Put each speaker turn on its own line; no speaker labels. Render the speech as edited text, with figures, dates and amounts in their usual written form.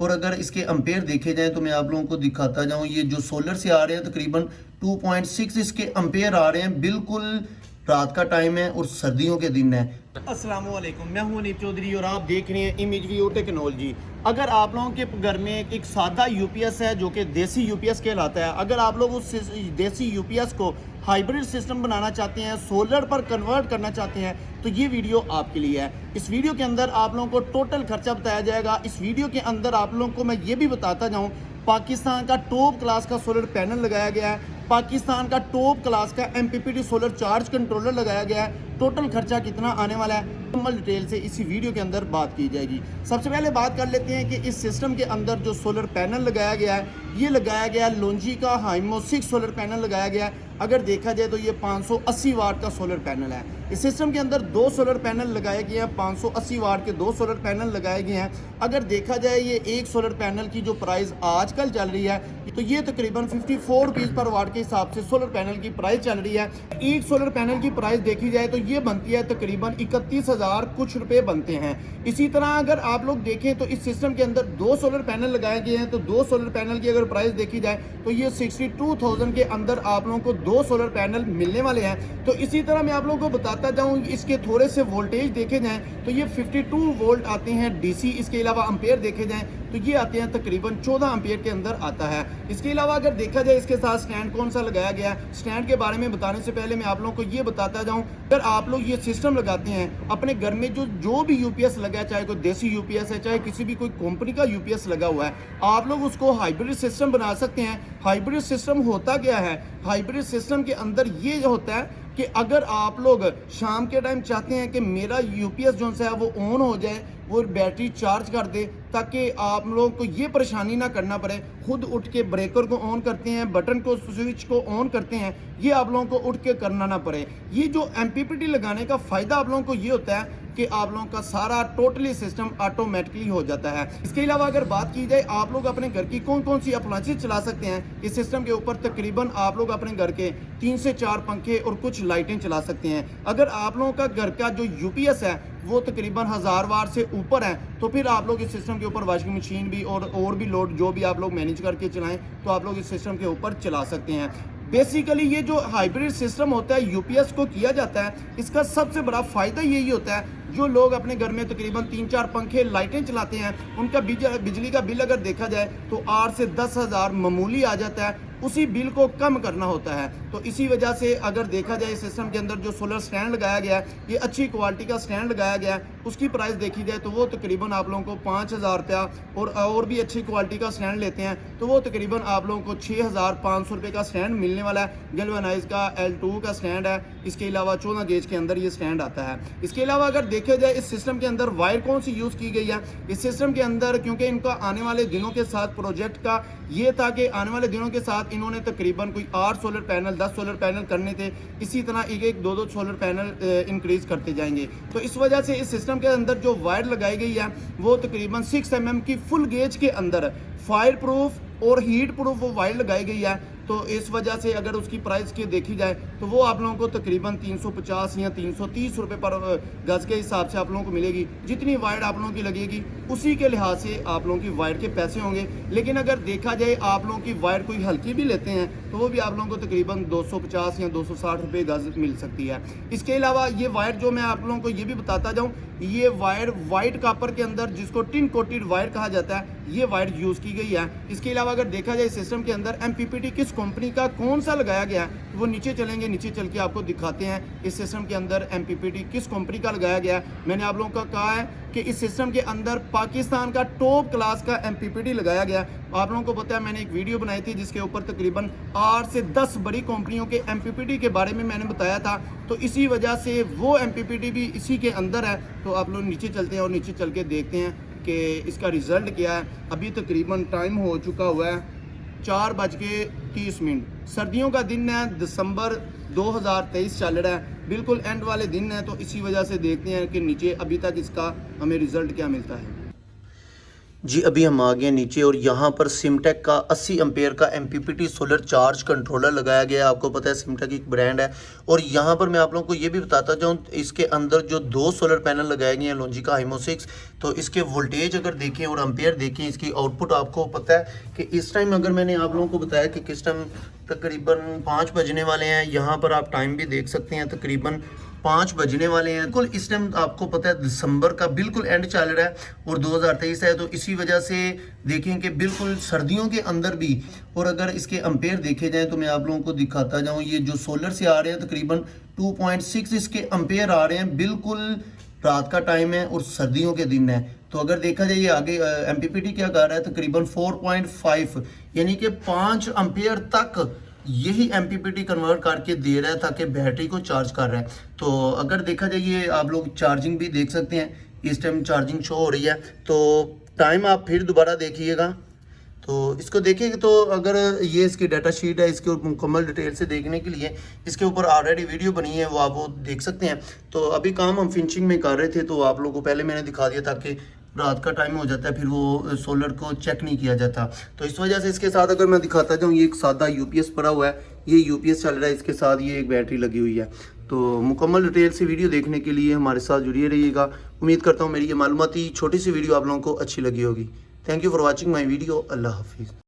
और अगर इसके अम्पेयर देखे जाएं तो मैं आप लोगों को दिखाता जाऊं। ये जो सोलर से आ रहे हैं तकरीबन 2.6 इसके अम्पेयर आ रहे हैं। बिल्कुल रात का टाइम है और सर्दियों के दिन है। अस्सलाम वालेकुम, मैं हूं अनीफ चौधरी और आप देख रहे हैं इमेज व्यू टेक्नोलॉजी। अगर आप लोगों के घर में एक सादा यूपीएस है जो कि देसी यूपीएस कहलाता है, अगर आप लोग उस देसी यूपीएस को हाइब्रिड सिस्टम बनाना चाहते हैं, सोलर पर कन्वर्ट करना चाहते हैं, तो ये वीडियो आपके लिए है। इस वीडियो के अंदर आप लोगों को टोटल खर्चा बताया जाएगा। इस वीडियो के अंदर आप लोगों को मैं ये भी बताता जाऊँ, पाकिस्तान का टॉप क्लास का सोलर पैनल लगाया गया है, पाकिस्तान का टॉप क्लास का एमपीपीटी सोलर चार्ज कंट्रोलर लगाया गया है। टोटल खर्चा कितना आने वाला है मुकम्मल डिटेल से इसी वीडियो के अंदर बात की जाएगी। सबसे पहले बात कर लेते हैं कि इस सिस्टम के अंदर जो सोलर पैनल लगाया गया है, ये लगाया गया है लोंजी का हाइमो 6 सोलर पैनल लगाया गया है। अगर देखा जाए तो ये 580 वाट का सोलर पैनल है। इस सिस्टम के अंदर 2 सोलर पैनल लगाए गए हैं, 580 वाट के 2 सोलर पैनल लगाए गए हैं। अगर देखा जाए ये एक सोलर पैनल की जो प्राइस आजकल चल रही है तो ये तकरीबन 54 रुपीज़ पर वाट के हिसाब से सोलर पैनल की प्राइस चल रही है। एक सोलर पैनल की प्राइस देखी जाए तो ये बनती है तकरीबन 31,000 कुछ रुपए बनते हैं। इसी तरह अगर आप लोग देखें तो इस सिस्टम के अंदर 2 सोलर पैनल लगाए गए हैं, तो 2 सोलर पैनल की अगर प्राइस देखी जाए तो ये 62,000 के अंदर आप लोगों को 2 सोलर पैनल मिलने वाले हैं। तो इसी तरह मैं आप लोगों को बताता जाऊं, इसके थोड़े से वोल्टेज देखे जाएं तो ये 52 वोल्ट आते हैं डीसी। इसके अलावा अम्पेयर देखे जाएं तो ये आते हैं तकरीबन 14 अम्पेयर के अंदर आता है। इसके अलावा अगर देखा जाए इसके साथ स्टैंड कौन सा लगाया गया है, स्टैंड के बारे में बताने से पहले मैं आप लोगों को ये बताता जाऊं, अगर आप लोग ये सिस्टम लगाते हैं अपने घर में, जो भी यूपीएस लगा है, चाहे कोई देसी यूपीएस है, चाहे किसी भी कोई कंपनी का यूपीएस लगा हुआ है, आप लोग उसको हाइब्रिड सिस्टम बना सकते हैं। हाइब्रिड सिस्टम होता क्या है? हाइब्रिड सिस्टम के अंदर ये होता है कि अगर आप लोग शाम के टाइम चाहते हैं कि मेरा यूपीएस जो है वो ऑन हो जाए, वो बैटरी चार्ज कर दे, ताकि आप लोगों को ये परेशानी ना करना पड़े, खुद उठ के ब्रेकर को ऑन करते हैं, बटन को स्विच को ऑन करते हैं, ये आप लोगों को उठ के करना ना पड़े। ये जो एमपीपीटी लगाने का फ़ायदा आप लोगों को ये होता है कि आप लोगों का सारा टोटली सिस्टम ऑटोमेटिकली हो जाता है। इसके अलावा अगर बात की जाए आप लोग अपने घर की कौन कौन सी अप्लायंसेस चला सकते हैं, इस सिस्टम के ऊपर तकरीबन आप लोग अपने घर के 3 से 4 पंखे और कुछ लाइटें चला सकते हैं। अगर आप लोगों का घर का जो यूपीएस है वो तकरीबन 1000 वाट से ऊपर है तो फिर आप लोग इस सिस्टम के ऊपर वॉशिंग मशीन भी और भी लोड जो भी आप लोग मैनेज करके चलाएं तो आप लोग इस सिस्टम के ऊपर चला सकते हैं। बेसिकली ये जो हाइब्रिड सिस्टम होता है यूपीएस को किया जाता है, इसका सबसे बड़ा फ़ायदा यही होता है, जो लोग अपने घर में तकरीबन 3-4 पंखे लाइटें चलाते हैं, उनका बिजली का बिल अगर देखा जाए तो 8 से 10,000 मामूली आ जाता है, उसी बिल को कम करना होता है। तो इसी वजह से अगर देखा जाए सिस्टम के अंदर जो सोलर स्टैंड लगाया गया है, ये अच्छी क्वालिटी का स्टैंड लगाया गया है, उसकी प्राइस देखी जाए तो वो तकरीबन आप लोगों को 5,000 रुपया, और भी अच्छी क्वालिटी का स्टैंड लेते हैं तो वो तकरीबन आप लोगों को 6,500 रुपये का स्टैंड मिलने वाला है। गैल्वेनाइज का L2 का स्टैंड है। इसके अलावा 14 गेज के अंदर ये स्टैंड आता है। इसके अलावा अगर देखा जाए इस सिस्टम के अंदर वायर कौन सी यूज़ की गई है इस सिस्टम के अंदर, क्योंकि इनका आने वाले दिनों के साथ प्रोजेक्ट का ये था कि आने वाले दिनों के साथ इन्होंने तकरीबन कोई 8 सोलर पैनल 10 सोलर पैनल करने थे, इसी तरह एक 2 सोलर पैनल इंक्रीज करते जाएंगे। तो इस वजह से इस सिस्टम के अंदर जो वायर लगाई गई है वो तकरीबन 6 mm की फुल गेज के अंदर फायर प्रूफ और हीट प्रूफ वो वायर लगाई गई है। तो इस वजह से अगर उसकी प्राइस की देखी जाए तो वो आप लोगों को तकरीबन 350 या 330 रुपये पर गज के हिसाब से आप लोगों को मिलेगी। जितनी वायर आप लोगों की लगेगी उसी के लिहाज से आप लोगों की वायर के पैसे होंगे। लेकिन अगर देखा जाए आप लोगों की वायर कोई हल्की भी लेते हैं तो वो भी आप लोगों को तकरीबन 250 या 260 रुपये गज मिल सकती है। इसके अलावा ये वायर जो मैं आप लोगों को ये भी बताता जाऊँ, ये वायर वाइट कॉपर के अंदर जिसको टिन कोटेड वायर कहा जाता है, ये वायर यूज़ की गई है। इसके अलावा अगर देखा जाए सिस्टम के अंदर एमपीपीटी किस कंपनी का कौन सा लगाया गया है, वो नीचे चलेंगे, नीचे चल के आपको दिखाते हैं इस सिस्टम के अंदर एमपीपीटी किस कंपनी का लगाया गया है। मैंने आप लोगों को कहा है कि इस सिस्टम के अंदर पाकिस्तान का टॉप क्लास का एमपीपीटी लगाया गया। आप लोगों को पता है मैंने एक वीडियो बनाई थी जिसके ऊपर तकरीबन 8 से 10 बड़ी कंपनियों के एमपीपीटी के बारे में मैंने बताया था, तो इसी वजह से वो एमपीपीटी भी इसी के अंदर है। तो आप लोग नीचे चलते हैं और नीचे चल के देखते हैं कि इसका रिज़ल्ट क्या है। अभी तकरीबन टाइम हो चुका हुआ है 4:30। सर्दियों का दिन है, दिसंबर 2023 चल रहा है, बिल्कुल एंड वाले दिन है। तो इसी वजह से देखते हैं कि नीचे अभी तक इसका हमें रिज़ल्ट क्या मिलता है। जी अभी हम आ गए नीचे और यहाँ पर सिमटेक का 80 एम्पेयर का MPPT सोलर चार्ज कंट्रोलर लगाया गया है। आपको पता है सिमटेक एक ब्रांड है। और यहाँ पर मैं आप लोगों को ये भी बताता जाऊँ, इसके अंदर जो 2 सोलर पैनल लगाए गए हैं लॉन्जिका हाइमो 6, तो इसके वोल्टेज अगर देखें और एम्पेयर देखें, इसकी आउटपुट आपको पता है कि इस टाइम अगर मैंने आप लोगों को बताया कि किस टाइम तकरीबन 5 बजने वाले हैं, यहाँ पर आप टाइम भी देख सकते हैं तकरीबन 5 बजने वाले हैं। बिल्कुल इस टाइम आपको पता है दिसंबर का बिल्कुल एंड चल रहा है और 2023 है, तो इसी वजह से देखें कि बिल्कुल सर्दियों के अंदर भी। और अगर इसके एम्पेयर देखे जाएं तो मैं आप लोगों को दिखाता जाऊं, ये जो सोलर से आ रहे हैं तकरीबन 2.6 इसके एम्पेयर आ रहे हैं। बिल्कुल रात का टाइम है और सर्दियों के दिन है। तो अगर देखा जाए ये आगे MPPT क्या कर रहा है, तकरीबन 4.5 यानी कि 5 एम्पेयर तक यही MPPT कन्वर्ट करके दे रहा है ताकि बैटरी को चार्ज कर रहा है। तो अगर देखा जाए ये आप लोग चार्जिंग भी देख सकते हैं, इस टाइम चार्जिंग शो हो रही है। तो टाइम आप फिर दोबारा देखिएगा, तो इसको देखिए। तो अगर ये इसकी डाटा शीट है, इसके मुकम्मल डिटेल से देखने के लिए इसके ऊपर ऑलरेडी वीडियो बनी है, वो आप वो देख सकते हैं। तो अभी काम हम फिनिशिंग में कर रहे थे, तो आप लोगों को पहले मैंने दिखा दिया ताकि रात का टाइम हो जाता है फिर वो सोलर को चेक नहीं किया जाता। तो इस वजह से इसके साथ अगर मैं दिखाता जाऊँ, ये एक सादा UPS पड़ा हुआ है, ये UPS चल रहा है, इसके साथ ये एक बैटरी लगी हुई है। तो मुकम्मल डिटेल से वीडियो देखने के लिए हमारे साथ जुड़िए रहिएगा। उम्मीद करता हूँ मेरी ये मालूमाती छोटी सी वीडियो आप लोगों को अच्छी लगी होगी। Thank you for watching my video. अल्लाह हाफिज़।